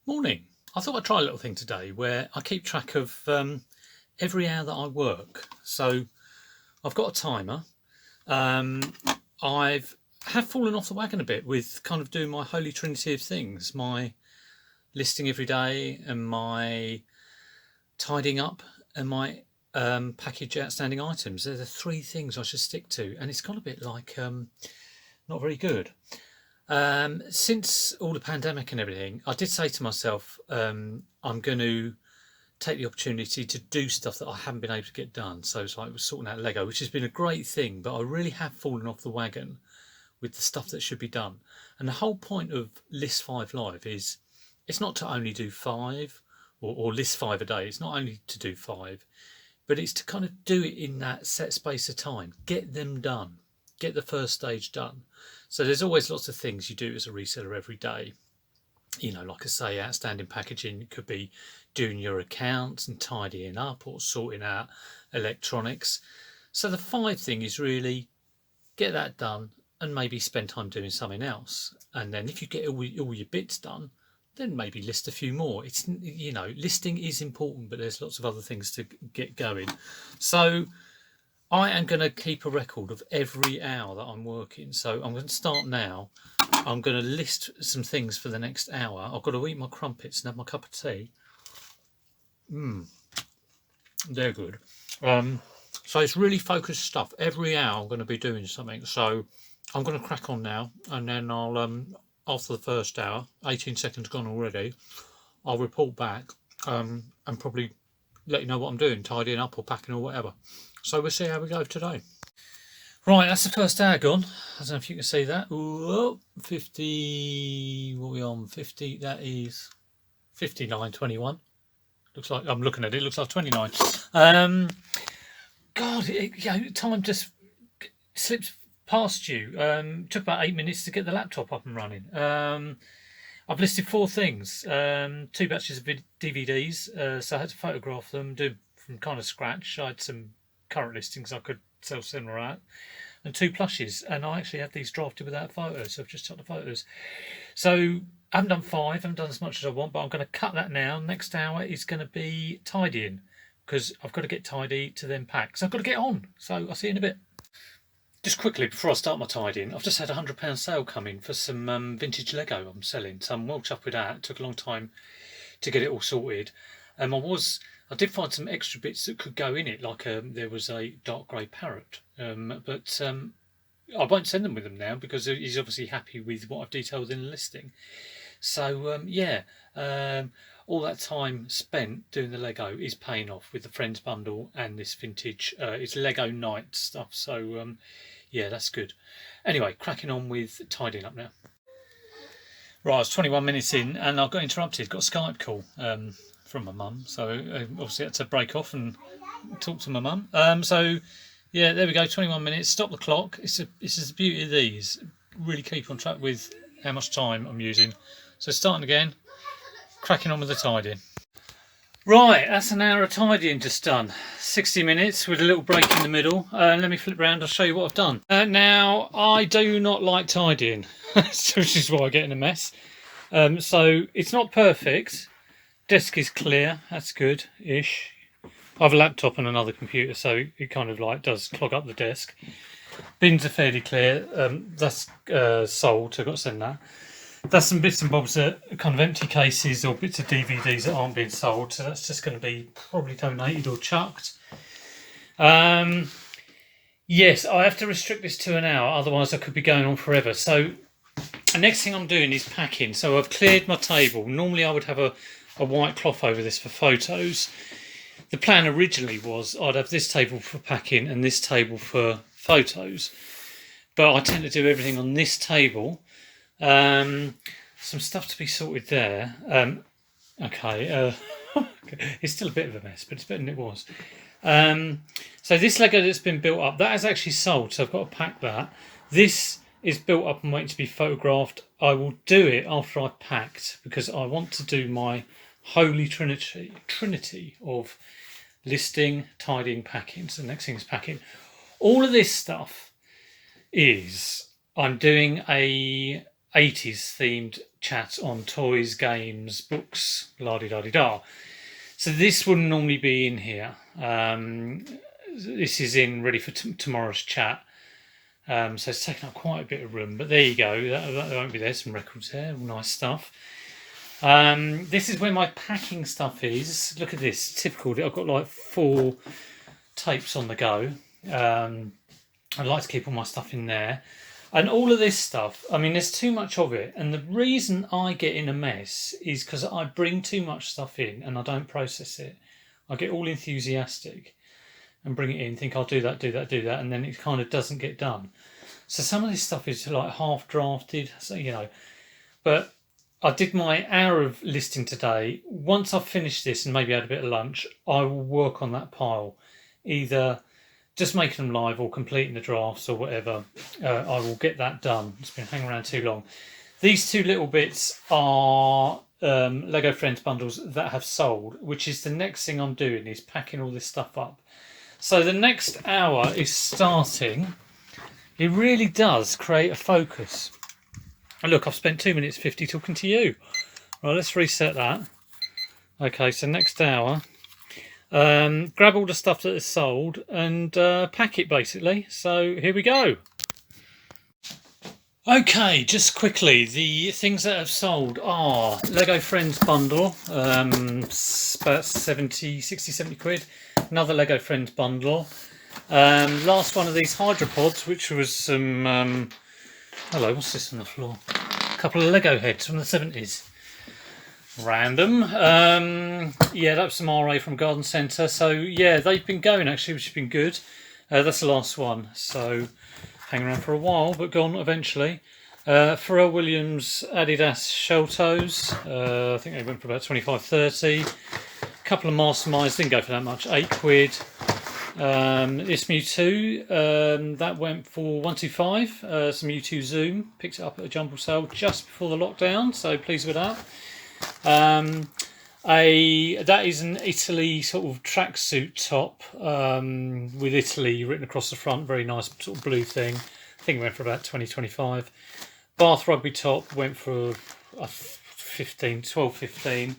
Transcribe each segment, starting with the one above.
Morning. I thought I'd try a little thing today where I keep track of every hour that I work. So I've got a timer. Um, I've have fallen off the wagon a bit with kind of doing my holy trinity of things, my listing every day and my tidying up and my package outstanding items. They're the three things I should stick to, and it's got a bit like not very good. Since all the pandemic and everything, I did say to myself, I'm going to take the opportunity to do stuff that I haven't been able to get done. So it's like sorting out Lego, which has been a great thing, but I really have fallen off the wagon with the stuff that should be done. And the whole point of List 5 Live is it's not to only do five or list five a day. It's not only to do five, but it's to kind of do it in that set space of time. Get them done. Get the first stage done. So there's always lots of things you do as a reseller every day. Like I say, outstanding packaging could be doing your accounts and tidying up or sorting out electronics. So the five thing is really get that done and maybe spend time doing something else. And then if you get all your bits done, then maybe list a few more. It's, listing is important, but there's lots of other things to get going. So I am going to keep a record of every hour that I'm working. So I'm going to start now. I'm going to list some things for the next hour. I've got to eat my crumpets and have my cup of tea. They're good. So it's really focused stuff. Every hour I'm going to be doing something. So I'm going to crack on now, and then I'll after the first hour, 18 seconds gone already, I'll report back and probably let you know what I'm doing, tidying up or packing or whatever. So we'll see how we go today. Right, that's the first hour gone. I don't know if you can see that. Ooh, 50, what are we on? 50, that is 59.21. Looks like, I'm looking at it, looks like 29. God, time just slips past you. Took about 8 minutes to get the laptop up and running. I've listed four things, two batches of DVDs, so I had to photograph them, do from kind of scratch. I had some current listings I could sell similar at, and two plushes, and I actually have these drafted without photos, so I've just took the photos. So I haven't done five, I haven't done as much as I want, but I'm going to cut that now. Next hour is going to be tidying, because I've got to get tidy to then pack. So I've got to get on, so I'll see you in a bit. Just quickly, before I start my tidying, I've just had a £100 sale come in for some vintage Lego I'm selling, so I'm well chuffed with that. It took a long time to get it all sorted. I did find some extra bits that could go in it, like there was a dark grey parrot, but I won't send them with them now because he's obviously happy with what I've detailed in the listing. So all that time spent doing the Lego is paying off with the Friends bundle and this vintage. It's Lego Night stuff, so that's good. Anyway, cracking on with tidying up now. Right, I was 21 minutes in and I got interrupted. Got a Skype call from my mum, so obviously I had to break off and talk to my mum. There we go. 21 minutes. Stop the clock. This is the beauty of these. Really keep on track with how much time I'm using. So starting again, cracking on with the tidying. Right, that's an hour of tidying just done. 60 minutes with a little break in the middle. Let me flip around, I'll show you what I've done. Now, I do not like tidying, which is why I get in a mess. So it's not perfect. Desk is clear, that's good-ish. I have a laptop and another computer, so it kind of like does clog up the desk. Bins are fairly clear. That's sold, so I've got to send that. There's some bits and bobs that are kind of empty cases or bits of DVDs that aren't being sold, so that's just going to be probably donated or chucked. Yes, I have to restrict this to an hour, otherwise I could be going on forever. So the next thing I'm doing is packing. So I've cleared my table. Normally I would have a white cloth over this for photos. The plan originally was I'd have this table for packing and this table for photos, but I tend to do everything on this table. Some stuff to be sorted there. It's still a bit of a mess, but it's better than it was. So this Lego that's been built up, that is actually sold, so I've got to pack that. This is built up and waiting to be photographed. I will do it after I've packed because I want to do my holy trinity of listing, tidying, packing. So the next thing is packing. All of this stuff is I'm doing a 80s themed chat on toys, games, books, la-di-da-di-da. So this wouldn't normally be in here. This is in ready for tomorrow's chat. So it's taken up quite a bit of room, but there you go. That won't be there. Some records there, all nice stuff. This is where my packing stuff is. Look at this, typical. I've got like 4 tapes on the go. I like to keep all my stuff in there. And all of this stuff, I mean, there's too much of it. And the reason I get in a mess is because I bring too much stuff in and I don't process it. I get all enthusiastic and bring it in, think I'll do that, and then it kind of doesn't get done. So some of this stuff is like half drafted, so but I did my hour of listing today. Once I've finished this and maybe had a bit of lunch, I will work on that pile, either just making them live or completing the drafts or whatever. I will get that done. It's been hanging around too long. These 2 little bits are Lego Friends bundles that have sold, which is the next thing I'm doing, is packing all this stuff up. So the next hour is starting. It really does create a focus. And look, I've spent 2 minutes 50 talking to you. Right, let's reset that. Okay, so next hour. Grab all the stuff that is sold and pack it, basically. So here we go. Okay, just quickly, the things that have sold are Lego Friends bundle, about 60, 70 quid. Another Lego Friends bundle. Last one of these Hydropods, which was some... hello, what's this on the floor? A couple of Lego heads from the 70s. Random. Yeah, that was some RA from Garden Centre. So yeah, they've been going actually, which has been good. That's the last one. So hang around for a while, but gone eventually. Pharrell Williams Adidas shell toes. I think they went for about 25-30. A couple of Masterminds, didn't go for that much, 8 quid. This Mewtwo, that went for 125. Some Mewtwo Zoom, picked it up at a jumble sale just before the lockdown, so pleased with that. That is an Italy sort of tracksuit top with Italy written across the front, very nice sort of blue thing. I think it went for about 20-25. Bath rugby top went for 12-15.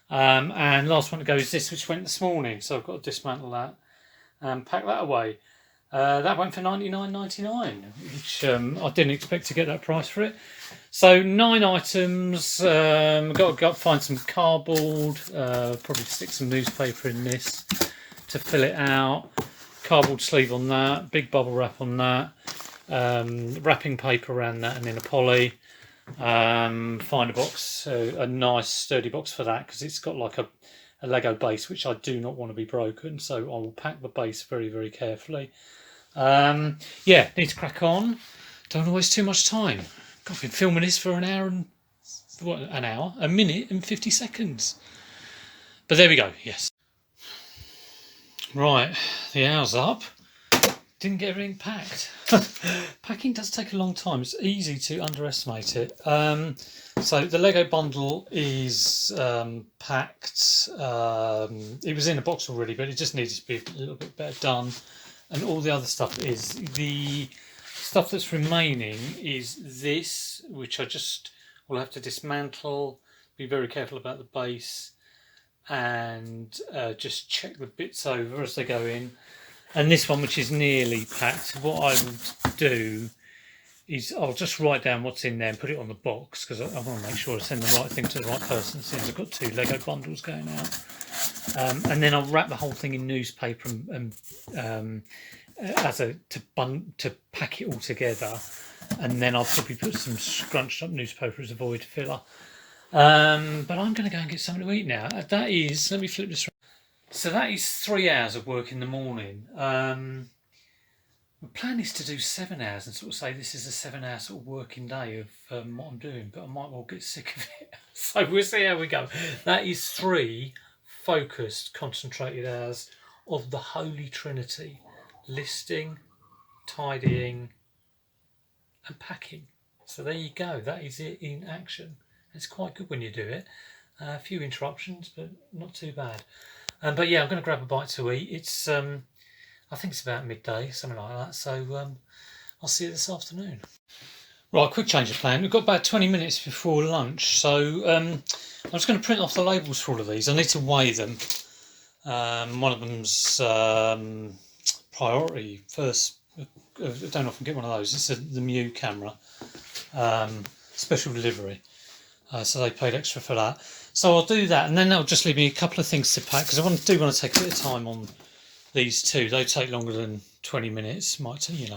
And last one to go is this, which went this morning, so I've got to dismantle that and pack that away. That went for $99.99, which I didn't expect to get that price for it. So 9 items. Got to find some cardboard. Probably stick some newspaper in this to fill it out. Cardboard sleeve on that. Big bubble wrap on that. Wrapping paper around that, and then a poly. Find a box, a nice sturdy box for that, because it's got like a Lego base, which I do not want to be broken. So I will pack the base very, very carefully. Yeah, need to crack on. Don't want to waste too much time. God, I've been filming this for a minute and 50 seconds. But there we go, yes. Right, the hour's up. Didn't get everything packed. Packing does take a long time. It's easy to underestimate it. So the Lego bundle is packed. It was in a box already, but it just needs to be a little bit better done. And all the other stuff is the stuff that's remaining is this, which I just will have to dismantle. Be very careful about the base, and just check the bits over as they go in. And this one, which is nearly packed, what I will do is I'll just write down what's in there and put it on the box, because I want to make sure I send the right thing to the right person, since I've got 2 Lego bundles going out. And then I'll wrap the whole thing in newspaper and to pack it all together. And then I'll probably put some scrunched up newspaper as a void filler. But I'm going to go and get something to eat now. That is, let me flip this around. So that is 3 hours of work in the morning. The plan is to do 7 hours and sort of say this is a 7-hour sort of working day of what I'm doing, but I might well get sick of it. So we'll see how we go. That is 3 focused, concentrated hours of the Holy Trinity: listing, tidying, and packing. So there you go. That is it in action. It's quite good when you do it. A few interruptions, but not too bad. But yeah, I'm going to grab a bite to eat. It's I think it's about midday, something like that. So I'll see you this afternoon. Right, quick change of plan. We've got about 20 minutes before lunch, so I'm just going to print off the labels for all of these. I need to weigh them. One of them's priority first. I don't often get one of those. It's the Mew camera, special delivery. So they paid extra for that. So I'll do that, and then that'll just leave me a couple of things to pack, because I want to take a bit of time on these two. They take longer than 20 minutes. Might take,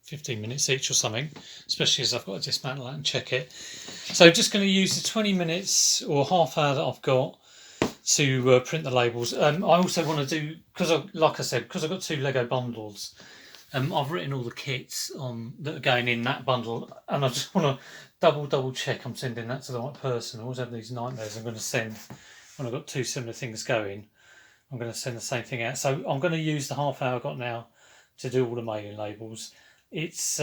15 minutes each or something, especially as I've got to dismantle it and check it. So just going to use the 20 minutes or half hour that I've got to print the labels. I also want to do, because I've got 2 Lego bundles, I've written all the kits on that are going in that bundle, and I just want to double check I'm sending that to the right person. I always have these nightmares. I'm going to send, when I've got 2 similar things going, I'm going to send the same thing out. So I'm going to use the half hour I've got now to do all the mailing labels. It's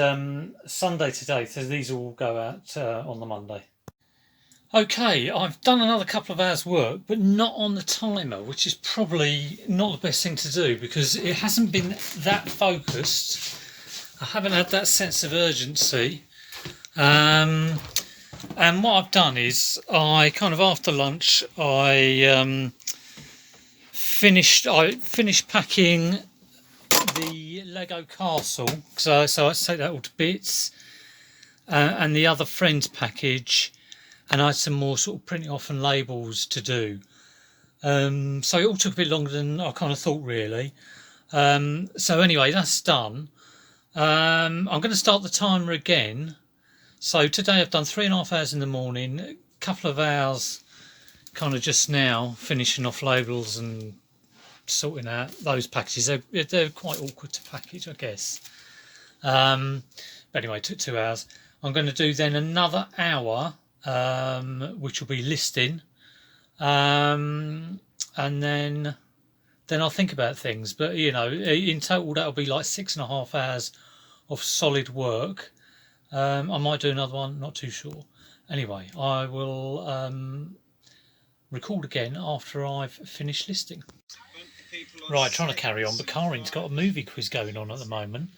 Sunday today, so these will go out on the Monday. Okay, I've done another couple of hours work, but not on the timer, which is probably not the best thing to do, because it hasn't been that focused. I haven't had that sense of urgency. And what I've done is, I kind of after lunch, I finished packing the Lego castle, so I take that all to bits, and the other friends package, and I had some more sort of printing off and labels to do. So it all took a bit longer than I kind of thought, really. So anyway, that's done. I'm going to start the timer again. So today I've done 3.5 hours in the morning, a couple of hours kind of just now finishing off labels and sorting out those packages. They're quite awkward to package, I guess. But anyway, it took 2 hours. I'm going to do then another hour, which will be listing, and then I'll think about things. But in total that'll be like 6.5 hours of solid work. I might do another one, not too sure. Anyway, I will record again after I've finished listing. Right, trying to carry on, but Karin's got a movie quiz going on at the moment,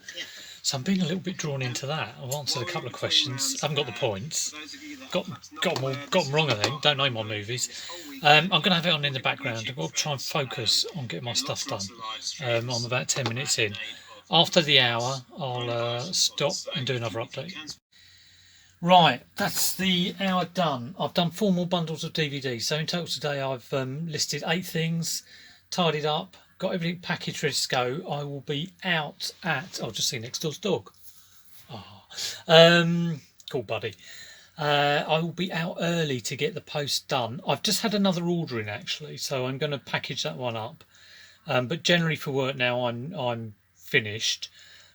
so I'm being a little bit drawn into that. I've answered a couple of questions, haven't got the points, got them wrong, I think, don't know my movies. I'm going to have it on in the background. I'll try and focus on getting my stuff done. I'm about 10 minutes in. After the hour, I'll stop and do another update. Right, that's the hour done. I've done 4 more bundles of DVDs, so in total today I've listed 8 things, tidied up, got everything packaged ready to go. I will be out at, I'll just see next door's dog. Cool buddy. I will be out early to get the post done. I've just had another order in actually, so I'm going to package that one up. But generally for work now I'm finished.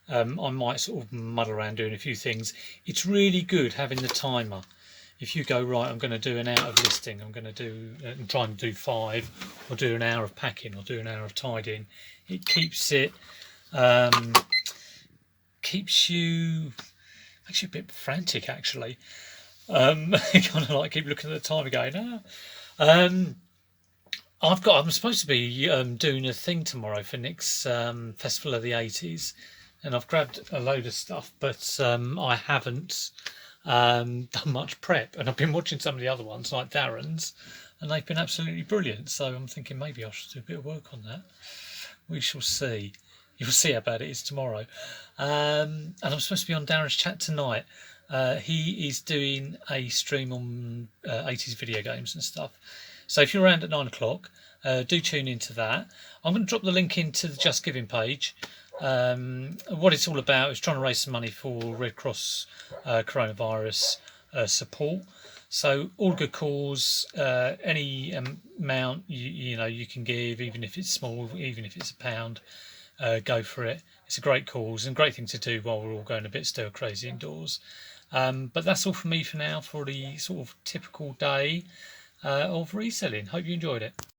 I might sort of muddle around doing a few things. It's really good having the timer. If you go, right, I'm going to do an hour of listing, I'm going to do try and do 5, or do an hour of packing, or do an hour of tidying. It keeps it, makes you a bit frantic actually. Kind of like keep looking at the timer going, I'm supposed to be doing a thing tomorrow for Nick's Festival of the 80s, and I've grabbed a load of stuff, but I haven't done much prep, and I've been watching some of the other ones like Darren's, and they've been absolutely brilliant. So I'm thinking maybe I should do a bit of work on that. We shall see. You'll see how bad it is tomorrow. And I'm supposed to be on Darren's chat tonight. He is doing a stream on 80s video games and stuff. So if you're around at 9 o'clock, do tune into that. I'm going to drop the link into the Just Giving page. What it's all about is trying to raise some money for Red Cross coronavirus support. So all good cause, any amount you can give, even if it's small, even if it's £1, go for it. It's a great cause and great thing to do while we're all going a bit stir crazy indoors. But that's all from me for now for the sort of typical day of reselling. Hope you enjoyed it.